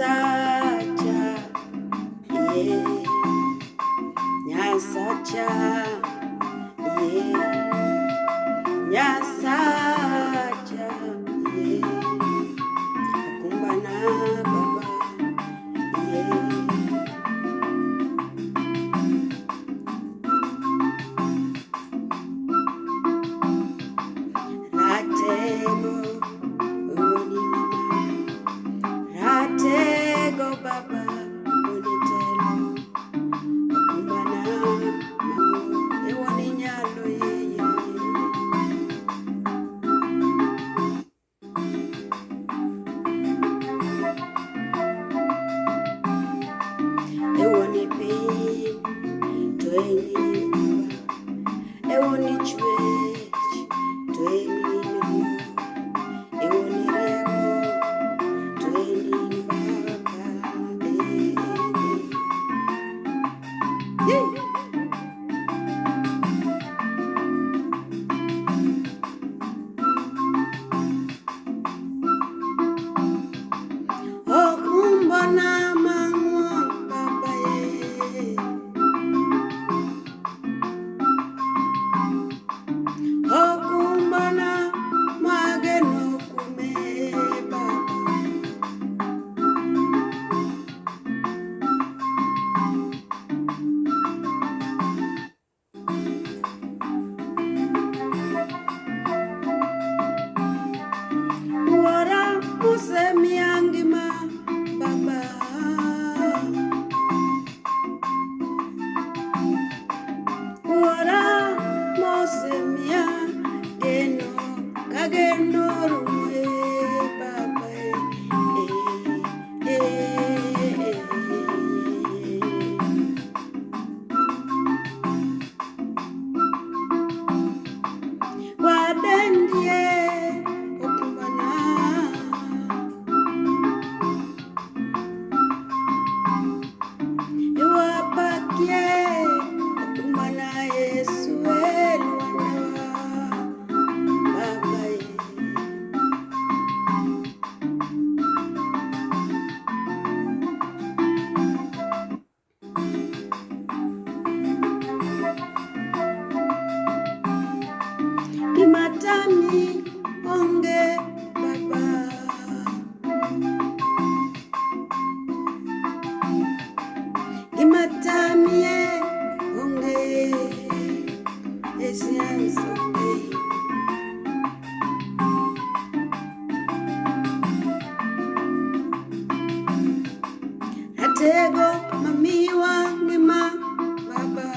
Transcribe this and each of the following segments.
Nyasacha, yeah, Nyasacha, yeah, Nyasacha, yeah, kumbana baba, yeah. Ratego, oni mama, ratego baba, oni telo, kumbana mamo, ewoni nyalo ye. Ewoni pi, to eni baba, ewoni chwech, to eni namo, ewoni rieko, to eni baba, yeah. Okumbona mang'won baba ye, okumbona mageno kume baba, wara musemiya ngima baba, wara musemiya geno kageno rume baba, eh, eh. Wadendie okumbana, iwapakie okumbana Yesu elwana baba ye. Gimatami onge baba, gimatami onge esianso eh. Ratego mamiwa ngima baba,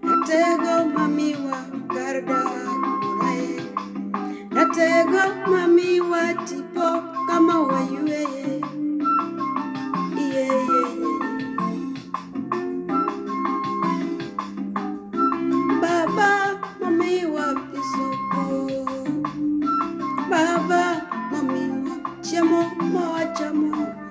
ratego mamiwa garda kurae, ratego mamiwa tipo kama wayueye, yeah, yeah, yeah. Baba mamiwa isoko, baba mamiwa chemo moa chamo.